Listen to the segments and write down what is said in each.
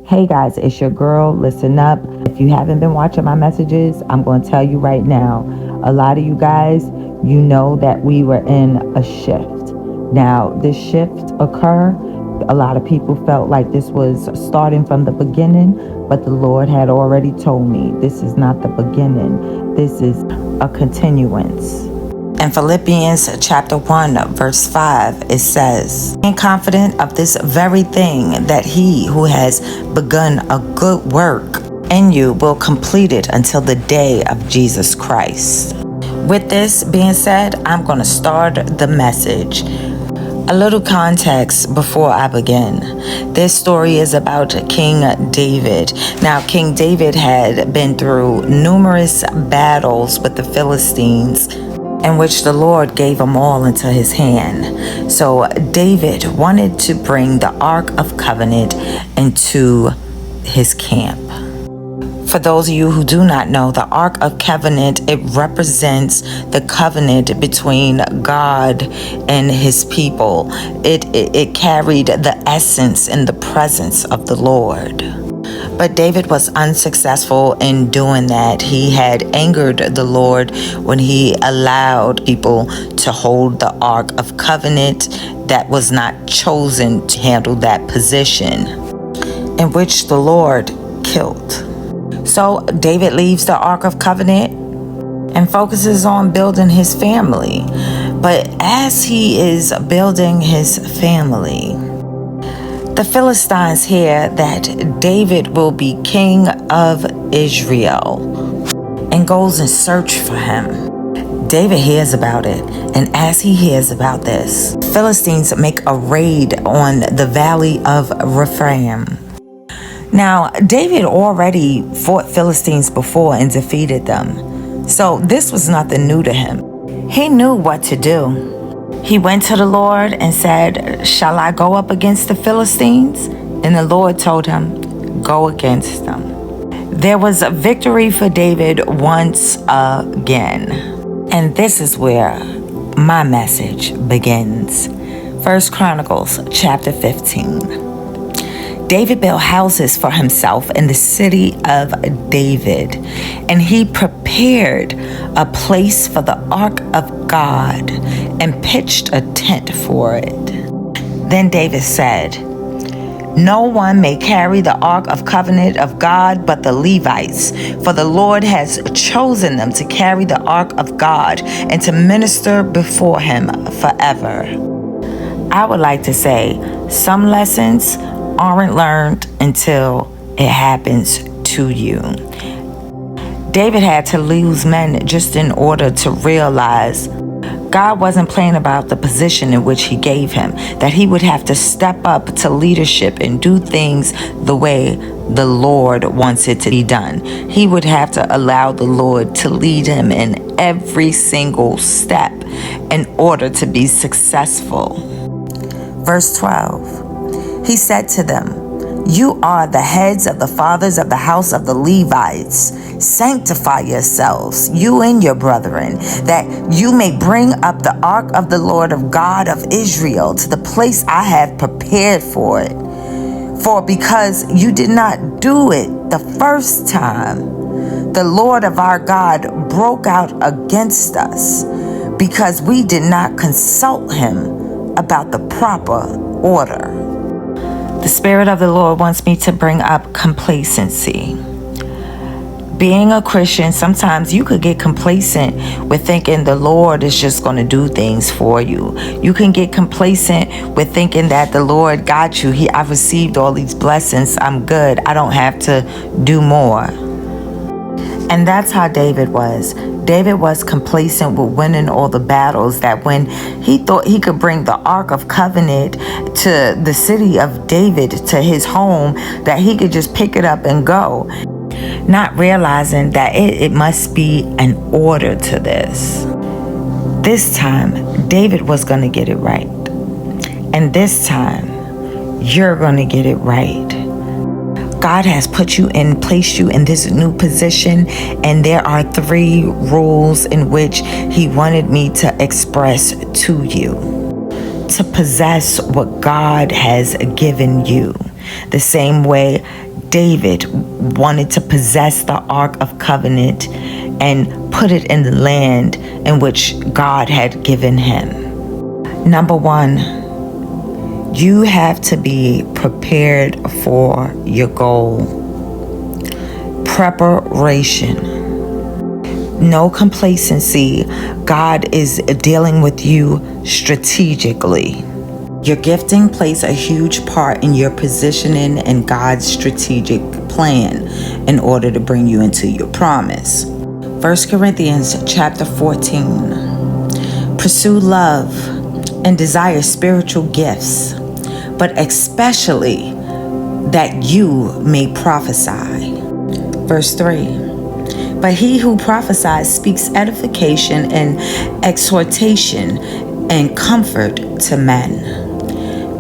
Hey guys, it's your girl. Listen up. If you haven't been watching my messages, I'm going to tell you right now. A lot of you guys, you know that we were in a shift. Now, this shift occurred. A lot of people felt like this was starting from the beginning, but the Lord had already told me this is not the beginning. This is a continuance. In Philippians chapter 1, verse 5, it says, "Being confident of this very thing, that he who has begun a good work in you will complete it until the day of Jesus Christ." With this being said, I'm going to start the message. A little context before I begin. This story is about King David. Now, King David had been through numerous battles with the Philistines, in which the Lord gave them all into his hand. So David wanted to bring the Ark of Covenant into his camp. For those of you who do not know, the Ark of Covenant, it represents the covenant between God and his people. It carried the essence and the presence of the Lord. But David was unsuccessful in doing that. He had angered the Lord when he allowed people to hold the Ark of Covenant that was not chosen to handle that position, in which the Lord killed. So David leaves the Ark of Covenant and focuses on building his family. But as he is building his family, the Philistines hear that David will be king of Israel and goes in search for him. David hears about it, and as he hears about this, Philistines make a raid on the valley of Rephaim. Now, David already fought Philistines before and defeated them, so this was nothing new to him. He knew what to do. He went to the Lord and said, "Shall I go up against the Philistines?" And the Lord told him, "Go against them." There was a victory for David once again. And this is where my message begins. 1 Chronicles chapter 15. David built houses for himself in the city of David, and he prepared a place for the ark of God and pitched a tent for it. Then David said, "No one may carry the ark of covenant of God but the Levites, for the Lord has chosen them to carry the ark of God and to minister before him forever." I would like to say some lessons aren't learned until it happens to you. David had to lose men just in order to realize God wasn't playing about the position in which he gave him, that he would have to step up to leadership and do things the way the Lord wants it to be done. He would have to allow the Lord to lead him in every single step in order to be successful. Verse 12. He said to them, "You are the heads of the fathers of the house of the Levites. Sanctify yourselves, you and your brethren, that you may bring up the ark of the Lord of God of Israel to the place I have prepared for it. For because you did not do it the first time, the Lord of our God broke out against us, because we did not consult him about the proper order." The Spirit of the Lord wants me to bring up complacency. Being a Christian, sometimes you could get complacent with thinking the Lord is just going to do things for you. You can get complacent with thinking that the Lord got you. I've received all these blessings. I'm good. I don't have to do more. And that's how David was. David was complacent with winning all the battles, that when he thought he could bring the Ark of Covenant to the city of David, to his home, that he could just pick it up and go, not realizing that it must be an order to this. This time, David was going to get it right. And this time, you're going to get it right. God has placed you in this new position, and there are 3 rules in which he wanted me to express to you. To possess what God has given you, The same way David wanted to possess the Ark of Covenant and put it in the land in which God had given him. Number one, you have to be prepared for your goal. Preparation. No complacency. God is dealing with you strategically. Your gifting plays a huge part in your positioning in God's strategic plan in order to bring you into your promise. 1 Corinthians chapter 14. Pursue love and desire spiritual gifts, but especially that you may prophesy. Verse 3. But he who prophesies speaks edification and exhortation and comfort to men.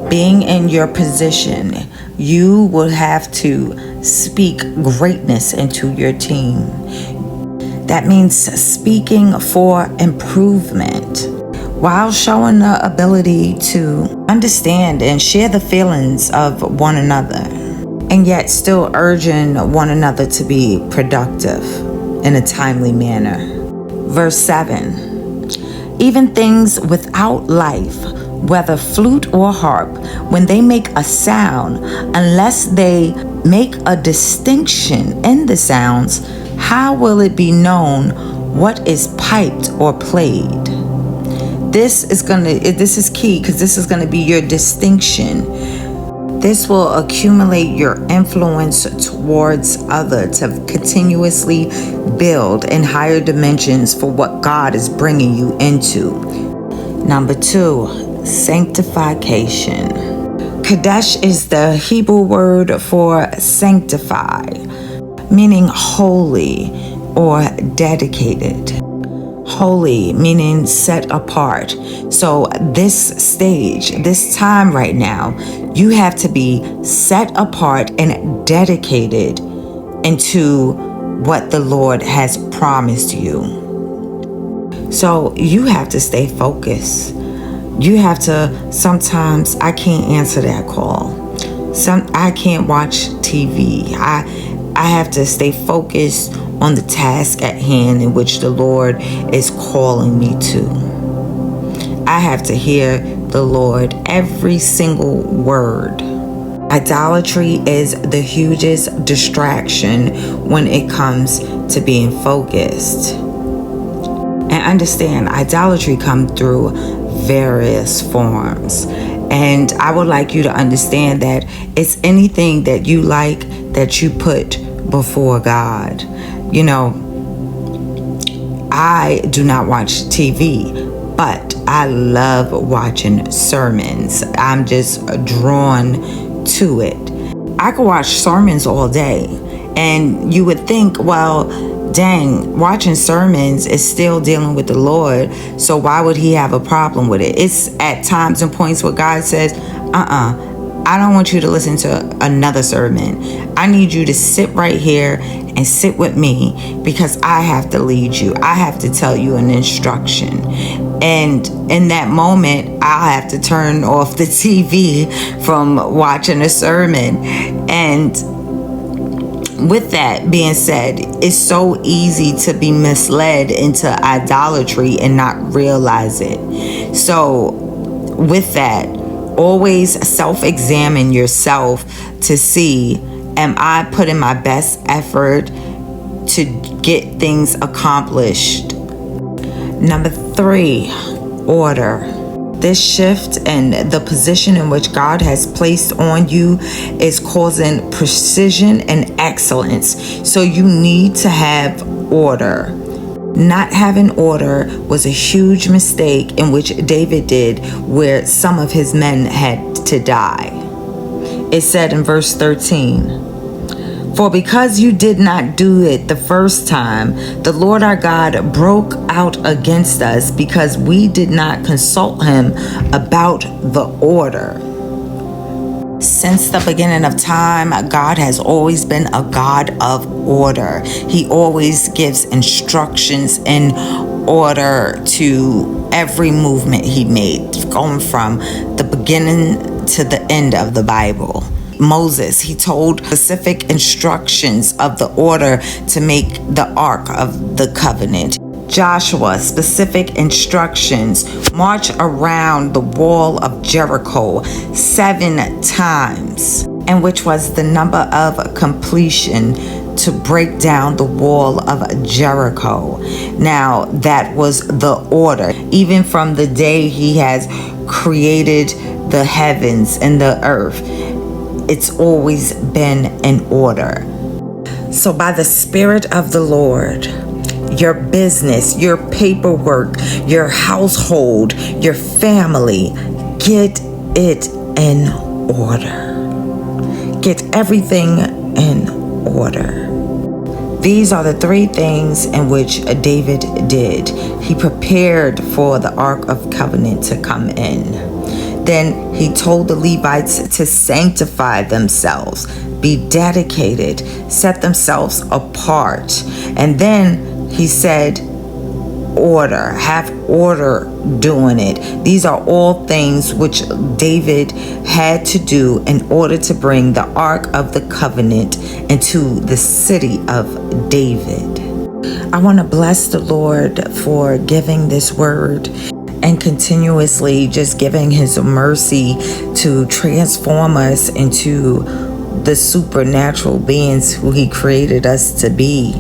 Being in your position, you will have to speak greatness into your team. That means speaking for improvement while showing the ability to understand and share the feelings of one another, and yet still urging one another to be productive in a timely manner. Verse 7. Even things without life, whether flute or harp, when they make a sound, unless they make a distinction in the sounds, how will it be known what is piped or played? This is key, because this is going to be your distinction. This will accumulate your influence towards others to continuously build in higher dimensions for what God is bringing you into. Number 2. Sanctification. Kadesh is the Hebrew word for sanctify, meaning holy or dedicated. Holy meaning set apart. So this stage, this time right now, you have to be set apart and dedicated into what the Lord has promised you. So you have to stay focused. You have to, sometimes I can't answer that call. I can't watch TV. I have to stay focused on the task at hand in which the Lord is calling me to. I have to hear the Lord every single word. Idolatry is the hugest distraction when it comes to being focused. And understand, idolatry comes through various forms. And I would like you to understand that it's anything that you like that you put before God. You know, I do not watch TV, but I love watching sermons. I'm just drawn to it. I could watch sermons all day, and you would think, well, dang, watching sermons is still dealing with the Lord, so why would he have a problem with it? It's at times and points where God says, I don't want you to listen to another sermon. I need you to sit right here and sit with me, because I have to lead you. I have to tell you an instruction. And in that moment, I'll have to turn off the TV from watching a sermon. And with that being said, it's so easy to be misled into idolatry and not realize it. So with that, always self-examine yourself to see, am I putting my best effort to get things accomplished? Number 3, order. This shift and the position in which God has placed on you is causing precision and excellence. So you need to have order. Not having order was a huge mistake in which David did, where some of his men had to die. It said in verse 13, "For because you did not do it the first time, the Lord our God broke out against us, because we did not consult him about the order." Since the beginning of time, God has always been a God of order. He always gives instructions in order to every movement he made, going from the beginning to the end of the Bible. Moses, he told specific instructions of the order to make the Ark of the Covenant. Joshua, specific instructions: march around the wall of Jericho 7 times, and which was the number of completion to break down the wall of Jericho. Now, that was the order. Even from the day he has created the heavens and the earth, it's always been in order. So by the Spirit of the Lord, your business, your paperwork, your household, your family, get it in order. Get everything in order. These are the 3 things in which David did. He prepared for the Ark of Covenant to come in. Then he told the Levites to sanctify themselves, be dedicated, set themselves apart. And then he said, order, have order doing it. These are all things which David had to do in order to bring the Ark of the Covenant into the city of David. I want to bless the Lord for giving this word and continuously just giving his mercy to transform us into the supernatural beings who he created us to be.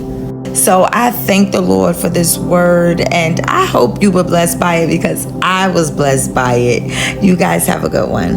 So I thank the Lord for this word, and I hope you were blessed by it, because I was blessed by it. You guys have a good one.